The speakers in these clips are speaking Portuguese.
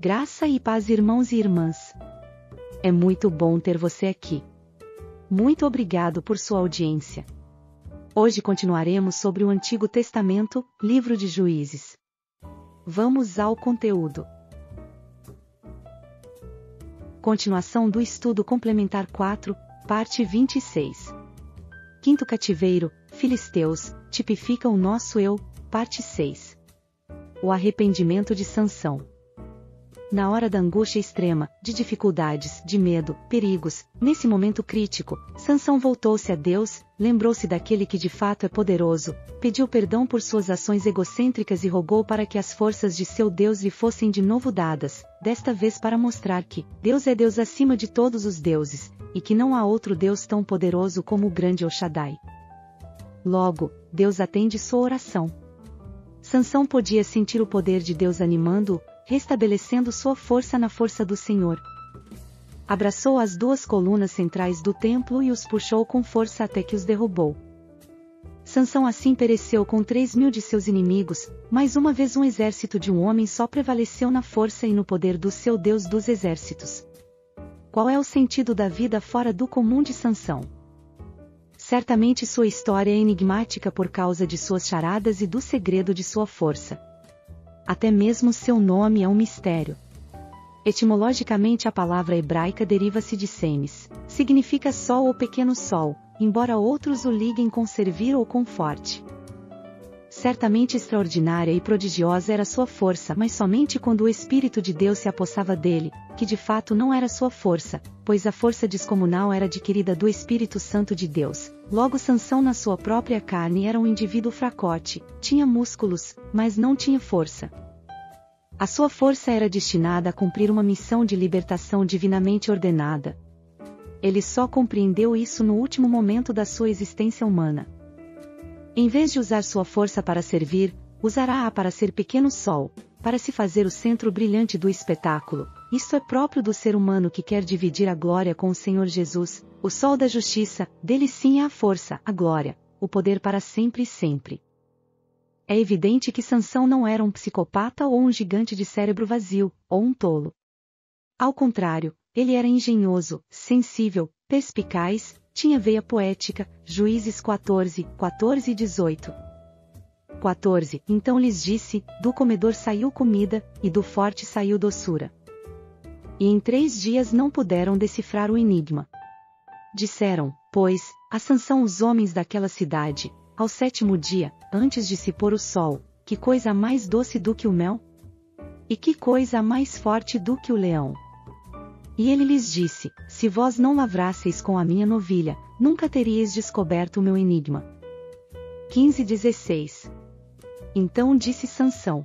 Graça e paz, irmãos e irmãs. É muito bom ter você aqui. Muito obrigado por sua audiência. Hoje continuaremos sobre o Antigo Testamento, livro de Juízes. Vamos ao conteúdo. Continuação do estudo complementar 4, parte 26. Quinto cativeiro, Filisteus, tipifica o nosso eu, parte 6. O arrependimento de Sansão. Na hora da angústia extrema, de dificuldades, de medo, perigos, nesse momento crítico, Sansão voltou-se a Deus, lembrou-se daquele que de fato é poderoso, pediu perdão por suas ações egocêntricas e rogou para que as forças de seu Deus lhe fossem de novo dadas, desta vez para mostrar que Deus é Deus acima de todos os deuses, e que não há outro Deus tão poderoso como o grande El Shaddai. Logo, Deus atende sua oração. Sansão podia sentir o poder de Deus animando-o, restabelecendo sua força na força do Senhor. Abraçou as duas colunas centrais do templo e os puxou com força até que os derrubou. Sansão assim pereceu com 3.000 de seus inimigos, mais uma vez um exército de um homem só prevaleceu na força e no poder do seu Deus dos exércitos. Qual é o sentido da vida fora do comum de Sansão? Certamente sua história é enigmática por causa de suas charadas e do segredo de sua força. Até mesmo seu nome é um mistério. Etimologicamente a palavra hebraica deriva-se de semes, significa sol ou pequeno sol, embora outros o liguem com servir ou com forte. Certamente extraordinária e prodigiosa era sua força, mas somente quando o Espírito de Deus se apossava dele, que de fato não era sua força, pois a força descomunal era adquirida do Espírito Santo de Deus. Logo Sansão na sua própria carne era um indivíduo fracote, tinha músculos, mas não tinha força. A sua força era destinada a cumprir uma missão de libertação divinamente ordenada. Ele só compreendeu isso no último momento da sua existência humana. Em vez de usar sua força para servir, usará-a para ser pequeno sol, para se fazer o centro brilhante do espetáculo. Isto é próprio do ser humano que quer dividir a glória com o Senhor Jesus, o sol da justiça, dele sim é a força, a glória, o poder para sempre e sempre. É evidente que Sansão não era um psicopata ou um gigante de cérebro vazio, ou um tolo. Ao contrário, ele era engenhoso, sensível, perspicaz, tinha veia poética. Juízes 14, 14 e 18. 14. Então lhes disse, do comedor saiu comida, e do forte saiu doçura. E em 3 dias não puderam decifrar o enigma. Disseram, pois, a Sansão os homens daquela cidade, ao 7º dia, antes de se pôr o sol, que coisa mais doce do que o mel? E que coisa mais forte do que o leão? E ele lhes disse, se vós não lavrasseis com a minha novilha, nunca teríeis descoberto o meu enigma. 15:16. Então disse Sansão: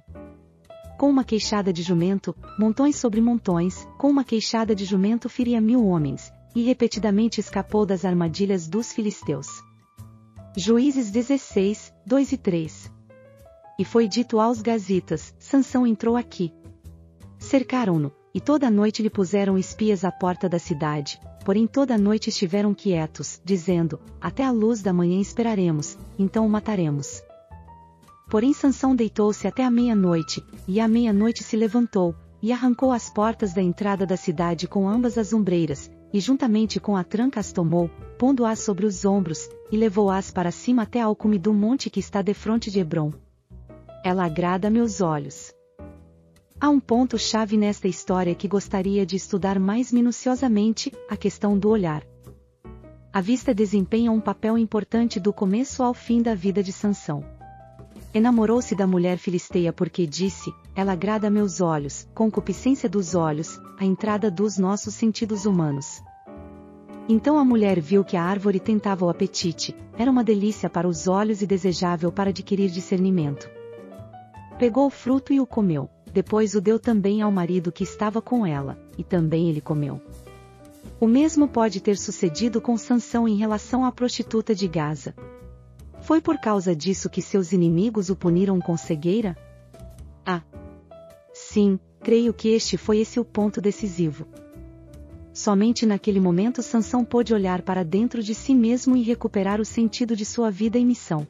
com uma queixada de jumento, montões sobre montões, com uma queixada de jumento feria 1000 homens, e repetidamente escapou das armadilhas dos filisteus. Juízes 16, 2 e 3. E foi dito aos gazitas, Sansão entrou aqui. Cercaram-no, e toda a noite lhe puseram espias à porta da cidade, porém toda a noite estiveram quietos, dizendo, até a luz da manhã esperaremos, então o mataremos. Porém Sansão deitou-se até a meia-noite, e à meia-noite se levantou, e arrancou as portas da entrada da cidade com ambas as ombreiras, e juntamente com a tranca as tomou, pondo-as sobre os ombros, e levou-as para cima até ao cume do monte que está defronte de Hebrom. Ela agrada a meus olhos. Há um ponto-chave nesta história que gostaria de estudar mais minuciosamente, a questão do olhar. A vista desempenha um papel importante do começo ao fim da vida de Sansão. Enamorou-se da mulher filisteia porque disse, ela agrada a meus olhos, concupiscência dos olhos, a entrada dos nossos sentidos humanos. Então a mulher viu que a árvore tentava o apetite, era uma delícia para os olhos e desejável para adquirir discernimento. Pegou o fruto e o comeu. Depois o deu também ao marido que estava com ela, e também ele comeu. O mesmo pode ter sucedido com Sansão em relação à prostituta de Gaza. Foi por causa disso que seus inimigos o puniram com cegueira? Ah! Sim, creio que este foi o ponto decisivo. Somente naquele momento Sansão pôde olhar para dentro de si mesmo e recuperar o sentido de sua vida e missão.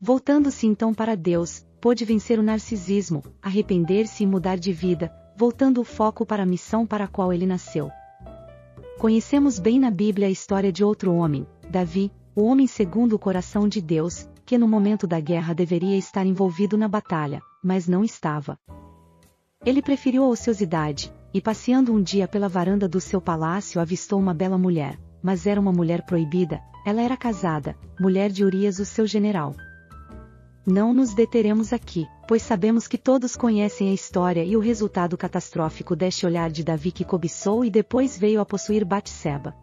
Voltando-se então para Deus, pôde vencer o narcisismo, arrepender-se e mudar de vida, voltando o foco para a missão para a qual ele nasceu. Conhecemos bem na Bíblia a história de outro homem, Davi, o homem segundo o coração de Deus, que no momento da guerra deveria estar envolvido na batalha, mas não estava. Ele preferiu a ociosidade, e passeando um dia pela varanda do seu palácio avistou uma bela mulher, mas era uma mulher proibida, ela era casada, mulher de Urias o seu general. Não nos deteremos aqui, pois sabemos que todos conhecem a história e o resultado catastrófico deste olhar de Davi que cobiçou e depois veio a possuir Batseba.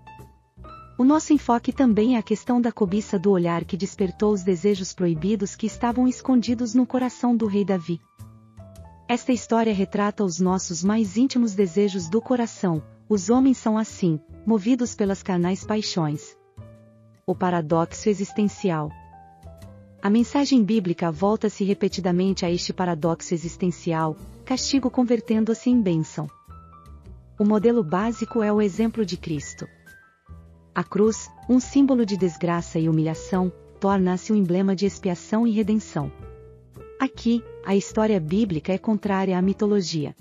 O nosso enfoque também é a questão da cobiça do olhar que despertou os desejos proibidos que estavam escondidos no coração do rei Davi. Esta história retrata os nossos mais íntimos desejos do coração. Os homens são assim, movidos pelas carnais paixões. O paradoxo existencial. A mensagem bíblica volta-se repetidamente a este paradoxo existencial, castigo convertendo-se em bênção. O modelo básico é o exemplo de Cristo. A cruz, um símbolo de desgraça e humilhação, torna-se um emblema de expiação e redenção. Aqui, a história bíblica é contrária à mitologia.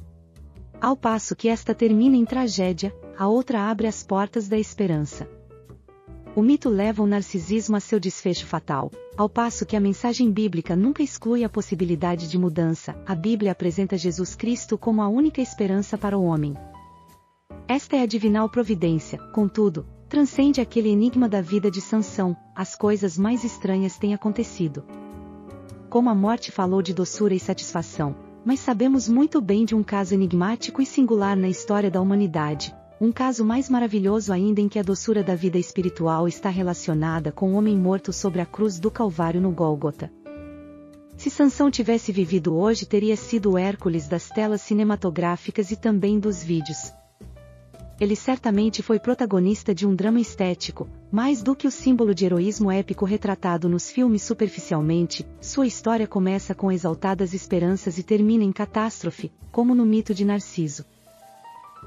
Ao passo que esta termina em tragédia, a outra abre as portas da esperança. O mito leva o narcisismo a seu desfecho fatal, ao passo que a mensagem bíblica nunca exclui a possibilidade de mudança. A Bíblia apresenta Jesus Cristo como a única esperança para o homem. Esta é a divinal providência, contudo, transcende aquele enigma da vida de Sansão, as coisas mais estranhas têm acontecido. Como a morte falou de doçura e satisfação, mas sabemos muito bem de um caso enigmático e singular na história da humanidade, um caso mais maravilhoso ainda em que a doçura da vida espiritual está relacionada com o homem morto sobre a cruz do Calvário no Gólgota. Se Sansão tivesse vivido hoje teria sido o Hércules das telas cinematográficas e também dos vídeos. Ele certamente foi protagonista de um drama estético, mais do que o símbolo de heroísmo épico retratado nos filmes superficialmente. Sua história começa com exaltadas esperanças e termina em catástrofe, como no mito de Narciso.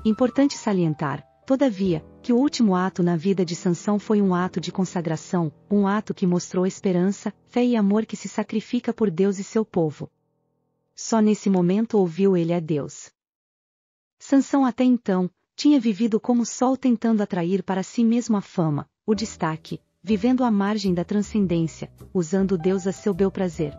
Importante salientar, todavia, que o último ato na vida de Sansão foi um ato de consagração, um ato que mostrou esperança, fé e amor que se sacrifica por Deus e seu povo. Só nesse momento ouviu ele a Deus. Sansão até então tinha vivido como sol tentando atrair para si mesmo a fama, o destaque, vivendo à margem da transcendência, usando Deus a seu bel prazer.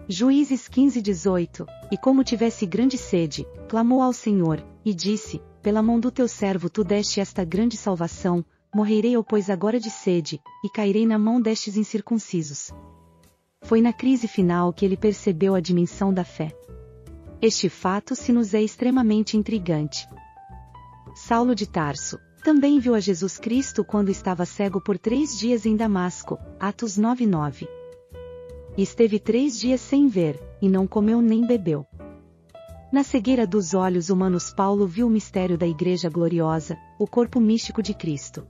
Juízes 15:18, e como tivesse grande sede, clamou ao Senhor, e disse, pela mão do teu servo tu deste esta grande salvação, morrerei eu pois agora de sede, e cairei na mão destes incircuncisos. Foi na crise final que ele percebeu a dimensão da fé. Este fato se nos é extremamente intrigante. Saulo de Tarso também viu a Jesus Cristo quando estava cego por 3 dias em Damasco, Atos 9:9. E esteve 3 dias sem ver, e não comeu nem bebeu. Na cegueira dos olhos humanos Paulo viu o mistério da Igreja gloriosa, o corpo místico de Cristo.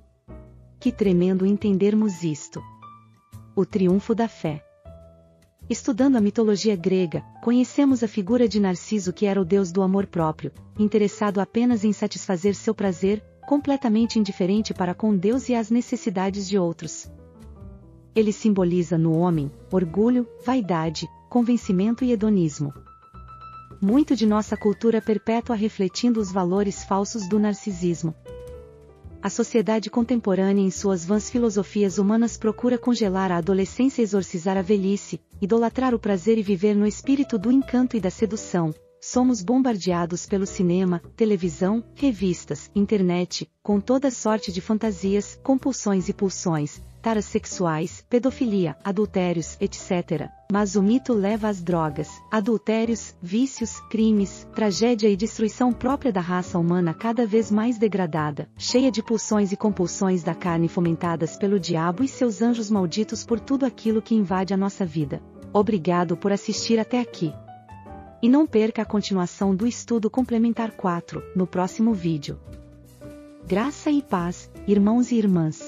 Que tremendo entendermos isto! O triunfo da fé. Estudando a mitologia grega, conhecemos a figura de Narciso que era o deus do amor próprio, interessado apenas em satisfazer seu prazer, completamente indiferente para com Deus e as necessidades de outros. Ele simboliza no homem, orgulho, vaidade, convencimento e hedonismo. Muito de nossa cultura perpétua refletindo os valores falsos do narcisismo. A sociedade contemporânea em suas vãs filosofias humanas procura congelar a adolescência e exorcizar a velhice, idolatrar o prazer e viver no espírito do encanto e da sedução. Somos bombardeados pelo cinema, televisão, revistas, internet, com toda sorte de fantasias, compulsões e pulsões, taras sexuais, pedofilia, adultérios, etc. Mas o mito leva às drogas, adultérios, vícios, crimes, tragédia e destruição própria da raça humana cada vez mais degradada, cheia de pulsões e compulsões da carne fomentadas pelo diabo e seus anjos malditos por tudo aquilo que invade a nossa vida. Obrigado por assistir até aqui. E não perca a continuação do estudo complementar 4, no próximo vídeo. Graça e paz, irmãos e irmãs.